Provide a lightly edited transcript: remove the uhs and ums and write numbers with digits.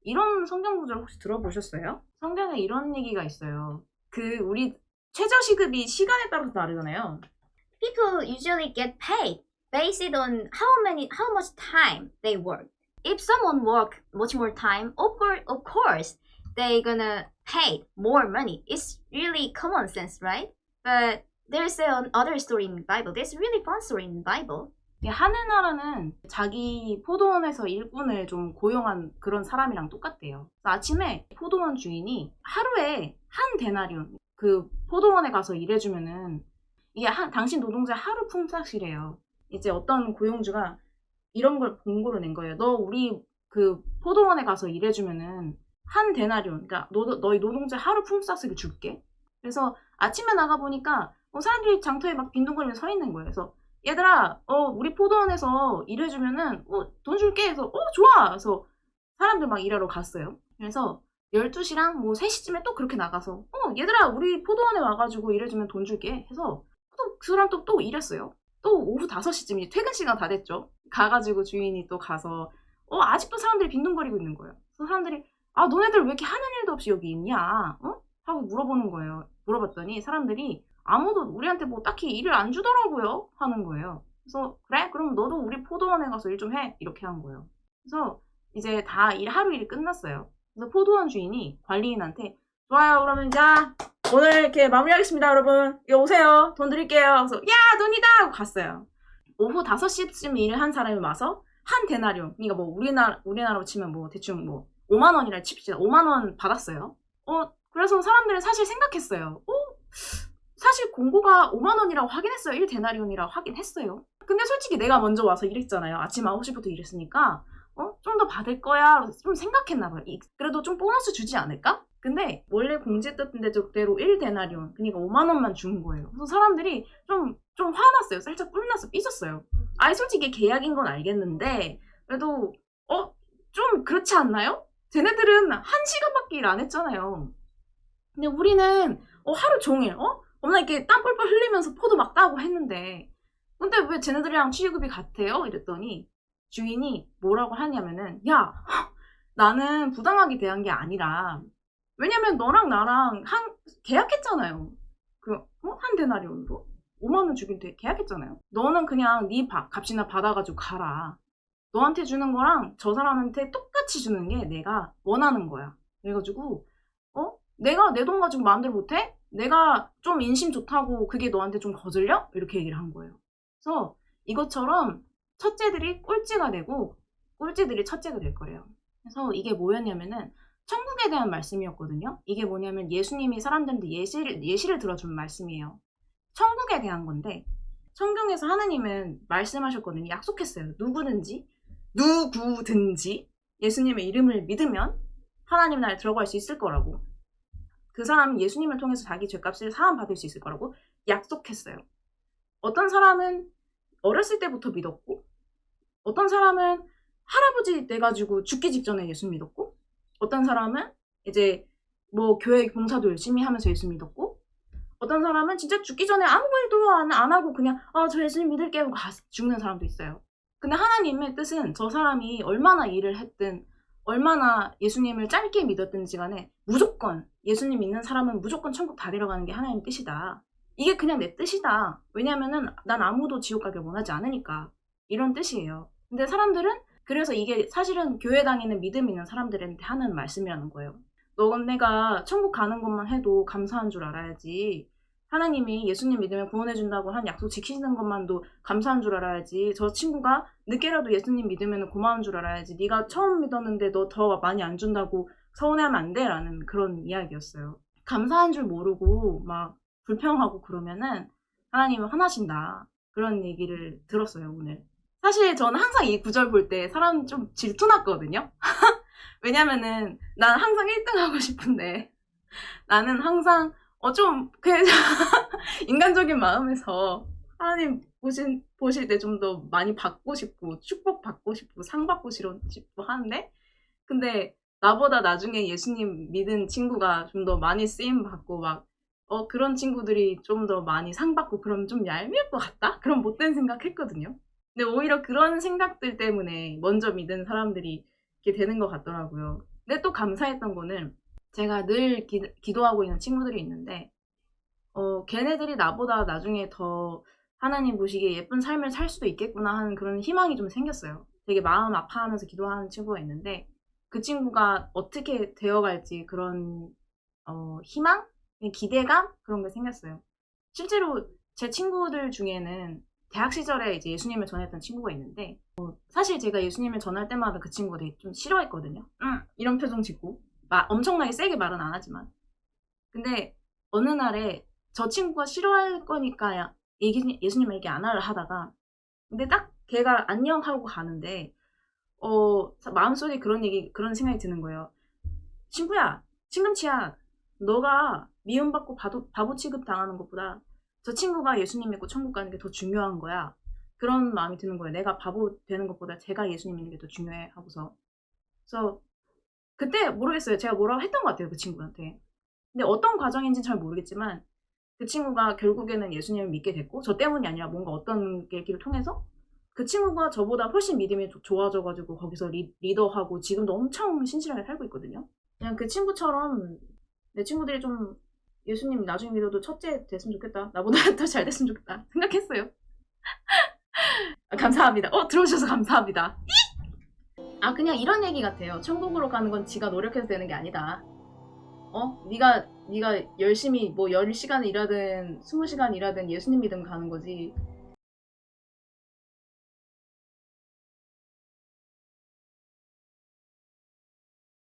이런 성경 구절 혹시 들어보셨어요? 성경에 이런 얘기가 있어요. 우리 최저시급이 시간에 따라서 다르잖아요. People usually get paid based on how much time they work. If someone work much more time, of course, they gonna pay more money. It's really common sense, right? But there's another story in the Bible. There's a really fun story in the Bible. 하늘나라는 자기 포도원에서 일꾼을 좀 고용한 그런 사람이랑 똑같대요. 아침에 포도원 주인이 하루에 한 데나리온, 그 포도원에 가서 일해주면은 이게 당신 노동자 하루 품삯이래요. 이제 어떤 고용주가 이런 걸 공고를 낸 거예요. 너 우리 그 포도원에 가서 일해주면은 한 데나리온, 그러니까 너희 노동자 하루 품삯을 줄게. 그래서 아침에 나가보니까 사람들이 장터에 막 빈둥거리며 서 있는 거예요. 그래서 얘들아, 우리 포도원에서 일해주면은, 돈 줄게. 해서, 좋아. 그래서 사람들 막 일하러 갔어요. 그래서 12시랑 뭐 3시쯤에 또 그렇게 나가서, 얘들아, 우리 포도원에 와가지고 일해주면 돈 줄게. 해서 그 사람 또 일했어요. 또 오후 5시쯤 이제 퇴근 시간 다 됐죠. 가가지고 주인이 또 가서, 아직도 사람들이 빈둥거리고 있는 거예요. 그래서 사람들이, 너네들 왜 이렇게 하는 일도 없이 여기 있냐? 하고 물어보는 거예요. 물어봤더니 사람들이, 아무도 우리한테 뭐 딱히 일을 안 주더라고요 하는 거예요. 그래서 그래? 그럼 너도 우리 포도원에 가서 일 좀 해. 이렇게 한 거예요. 그래서 이제 하루 일이 끝났어요. 그래서 포도원 주인이 관리인한테 좋아요, 그러면 자 오늘 이렇게 마무리하겠습니다, 여러분. 여기 오세요. 돈 드릴게요. 그래서 야, 돈이다 하고 갔어요. 오후 5시쯤 일을 한 사람이 와서 한 데나리온, 그러니까 뭐 우리나라로 치면 뭐 대충 뭐 5만 원이라 칩시다. 5만 원 받았어요. 그래서 사람들은 사실 생각했어요. 사실 공고가 5만 원이라고 확인했어요. 1데나리온이라고 확인했어요. 근데 솔직히 내가 먼저 와서 일했잖아요. 아침 9시부터 일했으니까 좀 더 받을 거야 좀 생각했나 봐요. 그래도 좀 보너스 주지 않을까? 근데 원래 공지했던 대로 1데나리온, 그러니까 5만 원만 준 거예요. 그래서 사람들이 좀 화났어요. 살짝 뿔나서 삐졌어요. 아니 솔직히 계약인 건 알겠는데 그래도 좀 그렇지 않나요? 쟤네들은 1시간밖에 일 안 했잖아요. 근데 우리는 하루 종일 엄마 이렇게 땀 뻘뻘 흘리면서 포도 막 따고 했는데 근데 왜 쟤네들이랑 취급이 같아요? 이랬더니 주인이 뭐라고 하냐면은 야, 나는 부당하게 대한 게 아니라 왜냐면 너랑 나랑 계약했잖아요. 한 데나리온으로 5만 원 주긴 계약했잖아요. 너는 그냥 네 값이나 받아가지고 가라. 너한테 주는 거랑 저 사람한테 똑같이 주는 게 내가 원하는 거야. 그래가지고 내가 내 돈 가지고 마음대로 못해? 내가 좀 인심 좋다고 그게 너한테 좀 거슬려? 이렇게 얘기를 한 거예요. 그래서 이것처럼 첫째들이 꼴찌가 되고 꼴찌들이 첫째가 될 거예요. 그래서 이게 뭐였냐면은 천국에 대한 말씀이었거든요. 이게 뭐냐면 예수님이 사람들한테 예시를 들어준 말씀이에요. 천국에 대한 건데 성경에서 하나님은 말씀하셨거든요. 약속했어요. 누구든지 예수님의 이름을 믿으면 하나님 나라에 들어갈 수 있을 거라고. 그 사람은 예수님을 통해서 자기 죄값을 사함받을 수 있을 거라고 약속했어요. 어떤 사람은 어렸을 때부터 믿었고 어떤 사람은 할아버지 돼가지고 죽기 직전에 예수 믿었고 어떤 사람은 이제 뭐 교회 봉사도 열심히 하면서 예수 믿었고 어떤 사람은 진짜 죽기 전에 아무 말도 안 하고 그냥 저 예수님 믿을게요 하고 죽는 사람도 있어요. 근데 하나님의 뜻은 저 사람이 얼마나 일을 했든 얼마나 예수님을 짧게 믿었든지 간에 무조건 예수님 믿는 사람은 무조건 천국 다 데려가는 게 하나님 뜻이다. 이게 그냥 내 뜻이다. 왜냐면은 난 아무도 지옥 가길 원하지 않으니까. 이런 뜻이에요. 근데 사람들은 그래서 이게 사실은 교회 다니는 믿음 있는 사람들한테 하는 말씀이라는 거예요. 너네가 천국 가는 것만 해도 감사한 줄 알아야지. 하나님이 예수님 믿으면 구원해준다고 한 약속 지키시는 것만도 감사한 줄 알아야지. 저 친구가 늦게라도 예수님 믿으면 고마운 줄 알아야지. 네가 처음 믿었는데 너 더 많이 안 준다고 서운해하면 안 돼 라는 그런 이야기였어요. 감사한 줄 모르고 막 불평하고 그러면은 하나님은 화나신다. 그런 얘기를 들었어요, 오늘. 사실 저는 항상 이 구절 볼 때 사람 좀 질투났거든요. 왜냐면은 난 항상 1등 하고 싶은데 나는 항상 좀 그냥 인간적인 마음에서 하나님 보실 때 좀 더 많이 받고 싶고 축복 받고 싶고 상 받고 싶고 하는데 근데 나보다 나중에 예수님 믿은 친구가 좀 더 많이 쓰임 받고 막 그런 친구들이 좀 더 많이 상 받고 그러면 좀 얄미울 것 같다? 그런 못된 생각 했거든요. 근데 오히려 그런 생각들 때문에 먼저 믿은 사람들이 이렇게 되는 것 같더라고요. 근데 또 감사했던 거는 제가 늘 기도하고 있는 친구들이 있는데 걔네들이 나보다 나중에 더 하나님 보시기에 예쁜 삶을 살 수도 있겠구나 하는 그런 희망이 좀 생겼어요. 되게 마음 아파하면서 기도하는 친구가 있는데 그 친구가 어떻게 되어갈지 그런 희망? 기대감? 그런 게 생겼어요. 실제로 제 친구들 중에는 대학 시절에 이제 예수님을 전했던 친구가 있는데 사실 제가 예수님을 전할 때마다 그 친구가 되게 좀 싫어했거든요. 이런 표정 짓고 엄청나게 세게 말은 안 하지만 근데 어느 날에 저 친구가 싫어할 거니까 예수님 얘기 안 하려 하다가 근데 딱 걔가 안녕하고 가는데 마음속에 그런 생각이 드는 거예요. 친구야, 친금치야, 너가 미움받고 바보 취급 당하는 것보다 저 친구가 예수님 믿고 천국 가는 게 더 중요한 거야. 그런 마음이 드는 거예요. 내가 바보 되는 것보다 제가 예수님 믿는 게 더 중요해 하고서. 그래서 그때 모르겠어요. 제가 뭐라고 했던 것 같아요. 그 친구한테. 근데 어떤 과정인지는 잘 모르겠지만 그 친구가 결국에는 예수님을 믿게 됐고 저 때문이 아니라 뭔가 어떤 계기를 통해서 그 친구가 저보다 훨씬 믿음이 좋아져가지고 거기서 리더하고 지금도 엄청 신실하게 살고 있거든요. 그냥 그 친구처럼 내 친구들이 좀 예수님 나중에 믿어도 첫째 됐으면 좋겠다. 나보다 더 잘 됐으면 좋겠다 생각했어요. 감사합니다. 들어오셔서 감사합니다. 그냥 이런 얘기 같아요. 천국으로 가는 건 지가 노력해서 되는 게 아니다. 네가 열심히 뭐 10시간 일하든 20시간 일하든 예수님 믿으면 가는 거지.